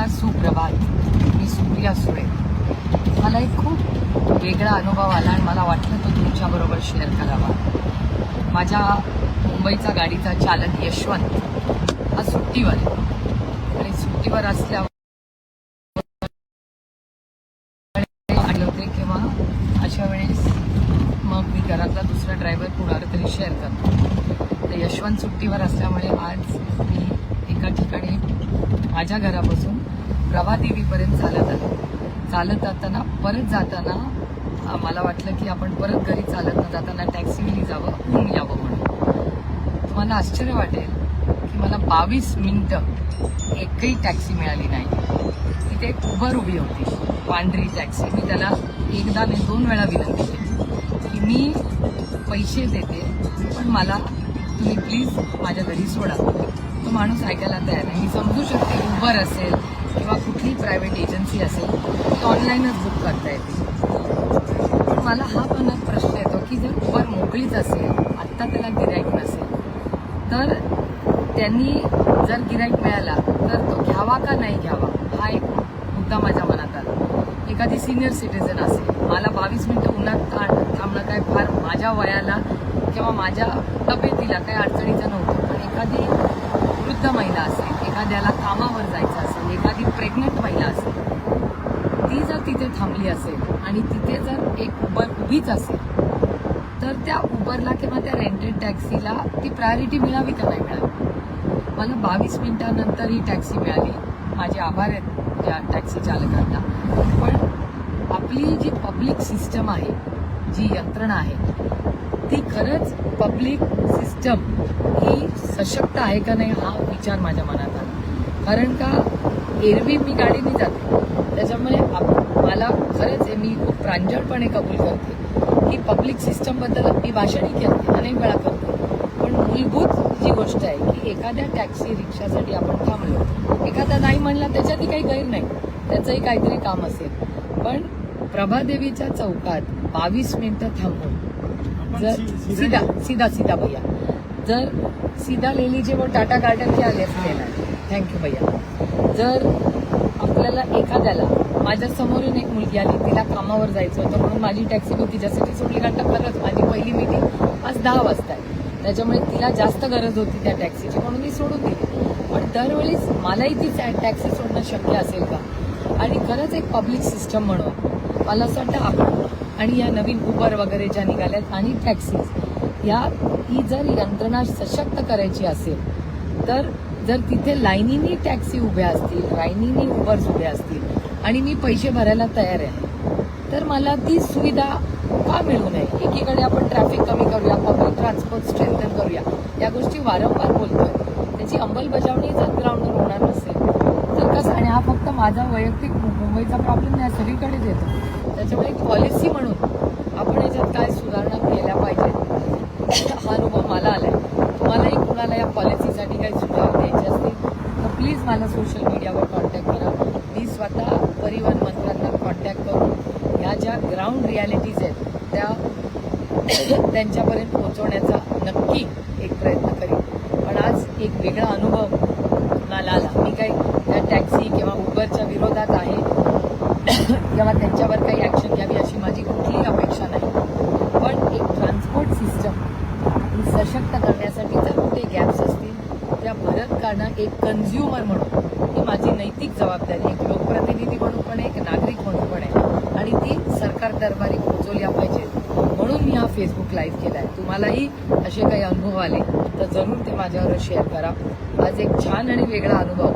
नमस्कार, सुप्रभात. मी सुप्रिया सुळे. मला एक खूप वेगळा अनुभव आला आणि मला वाटलं तो तुमच्याबरोबर शेअर करावा. माझ्या मुंबईचा गाडीचा चालक यशवंत हा सुट्टीवर आहे आणि सुट्टीवर असल्यावर आले होते किंवा अशा वेळेस मग मी घरातला दुसरा ड्रायव्हर कुणाला तरी शेअर करतो. तर यशवंत सुट्टीवर असल्यामुळे आज मी एका ठिकाणी माझ्या घरापासून प्रभादेवीपर्यंत चालत जाताना परत जाताना मला वाटलं की आपण परत घरी चालत न जाताना टॅक्सीने जावं, ऊन यावं म्हणून. तुम्हाला आश्चर्य वाटेल की मला 22 मिनिटं एकही टॅक्सी मिळाली नाही. तिथे एक उबर उभी होती, पांढरी टॅक्सी. मी त्याला एकदा नाही 2 वेळा विनंती केली की मी पैसे देते पण मला तुम्ही प्लीज माझ्या घरी सोडा. तो माणूस ऐकायला तयार नाही. मी समजू शकते उबर असेल किंवा कुठली प्रायव्हेट एजन्सी असेल ती ऑनलाईनच बुक करता येते. पण मला हा मनात प्रश्न येतो की जर उबर मोकळीच असेल, आत्ता त्याला गिऱ्हाईक नसेल, तर त्यांनी जर गिऱ्हाईक मिळाला तर तो घ्यावा का नाही घ्यावा हा एक मुद्दा माझ्या मनात आला. एखादी सिनियर सिटीजन असेल, मला 22 मिनिटं उन्हात थांबणं काय फार माझ्या वयाला किंवा माझ्या तब्येतीला काही अडचणीचं नव्हतं. पण एखादी वृद्ध महिला असेल, एखाद्याला कामावर जायचं असेल, एखादी प्रेग्नंट महिला असेल, ती जर तिथे थांबली असेल आणि तिथे जर एक उबर उभीच असेल तर त्या उबरला किंवा त्या रेंटेड टॅक्सीला ती प्रायोरिटी मिळावी का नाही मिळावी. मला 22 मिनिटांनंतर ही टॅक्सी मिळाली. माझे आभार आहेत त्या टॅक्सी चालकांना. पण आपली जी पब्लिक सिस्टम आहे, जी यंत्रणा आहे, ती खरंच पब्लिक सिस्टम ही सशक्त आहे का नाही हा विचार माझ्या मनात आला. कारण का एरवी मी गाडीने जाते, त्याच्यामुळे मला खरंच मी खूप प्रांजळपणे कबूल करते की पब्लिक सिस्टमबद्दल मी भाषणही करते, अनेक वेळा करते. पण मूलभूत जी गोष्ट आहे की एखाद्या टॅक्सी रिक्षासाठी आपण थांबलो, एखादा नाही म्हणला त्याच्यातही काही गैर नाही, त्याचंही काहीतरी काम असेल. पण प्रभादेवीच्या चौकात 22 मिनिटं थांबून जर सीधा भैया, जर सीधा ले लीजिए वो टाटा गार्डन क्या लेफ्ट लेना है. थँक्यू भैया. जर आपल्याला एखाद्याला, माझ्या समोरून एक मुलगी आली, तिला कामावर जायचं होतं म्हणून माझी टॅक्सी मी तिच्यासाठी सोडली. कारण खरंच माझी पहिली मीटिंग आज 10 वाजता आहे, त्याच्यामुळे तिला जास्त गरज होती त्या टॅक्सीची म्हणून मी सोडून दिली. पण दरवेळीच मलाही ती टॅक्सी सोडणं शक्य असेल का. आणि खरंच एक पब्लिक सिस्टम म्हणून मला असं वाटतं आपण आणि या नवीन उबर वगैरे ज्या निघाल्यात आणि टॅक्सीज, ही जर यंत्रणा सशक्त करायची असेल तर जर तिथे लाईनीनी टॅक्सी उभ्या असतील, लाईनीनी उबर्स उभ्या असतील आणि मी पैसे भरायला तयार आहे, तर मला ती सुविधा का मिळू नये. एकीकडे आपण ट्रॅफिक कमी करूया, पब्लिक ट्रान्सपोर्ट स्ट्रेंथन करूया, या गोष्टी वारंवार बोलतोय. त्याची अंमलबजावणी जर ग्राउंडवर होणार नसेल तर कसं. आणि हा फक्त माझा वैयक्तिक मुंबईचा प्रॉब्लेम नाही, सगळीकडेच येतो. त्याच्यामुळे एक पॉलिसी म्हणून आपण याच्यात काय सुधारणा केल्या पाहिजेत हा अनुभव मला आलाय. तुम्हालाही कुणाला या पॉलिसीसाठी काही सुधारणा द्यायचे असतील तर प्लीज मला सोशल मीडियावर कॉन्टॅक्ट करा. मी स्वतः परिवहन मंत्र्यांना कॉन्टॅक्ट करून ह्या ज्या ग्राउंड रियालिटीज आहेत त्या त्यांच्यापर्यंत पोहोचवण्याचा नक्की एक प्रयत्न करीन. पण आज एक वेगळा अनुभव मला आला. मी काही त्या टॅक्सी किंवा उबरच्या विरोधात आहे किंवा त्यांच्यावर काही ॲक्शन घ्यावी अशी माझी कुठलीही अपेक्षा नाही. पण एक ट्रान्सपोर्ट सिस्टम ही सशक्त करण्यासाठी जर कुठे गॅप्स असतील त्या भरत काढणं एक कन्झ्युमर म्हणून ही माझी नैतिक जबाबदारी, एक लोकप्रतिनिधी म्हणून पण, एक नागरिक म्हणून पण आहे आणि ती सरकार दरबारी पोहोचवल्या पाहिजेत. म्हणून मी हा फेसबुक लाईव्ह केला आहे. तुम्हालाही असे काही अनुभव आले तर जरूर ते माझ्यावर शेअर करा. आज एक छान आणि वेगळा अनुभव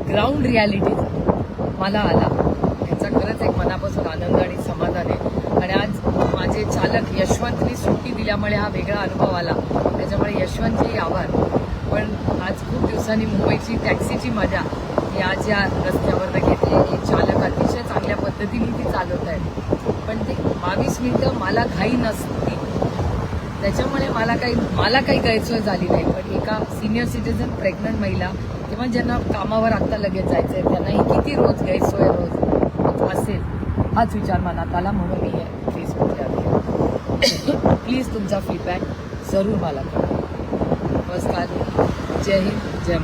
ग्राउंड रियालिटीचा मला आला. याचा खरंच एक मनापासून आनंद आणि समाधान आहे. आणि आज माझे चालक यशवंतनी सुट्टी दिल्यामुळे हा वेगळा अनुभव आला, त्याच्यामुळे यशवंतचेही आभार. पण आज खूप दिवसांनी मुंबईची टॅक्सीची मजा मी आज या रस्त्यावर घेतली. एक चालक अतिशय चांगल्या पद्धतीने ती चालवत आहे. पण ते 22 मिनिटं मला घाई नसती, त्याच्यामुळे मला काही गैरसोय झाली नाही. पण एका सिनियर सिटीजन, प्रेग्नंट महिला किंवा ज्यांना कामावर आत्ता लगेच जायचं आहे त्यांनाही किती रोज गैरसोय असेल हाच विचार मनात आला. म्हणून मी हे फेसबुकला केलं. प्लीज तुमचा फीडबॅक जरूर मला करा. नमस्कार, जय हिंद, जय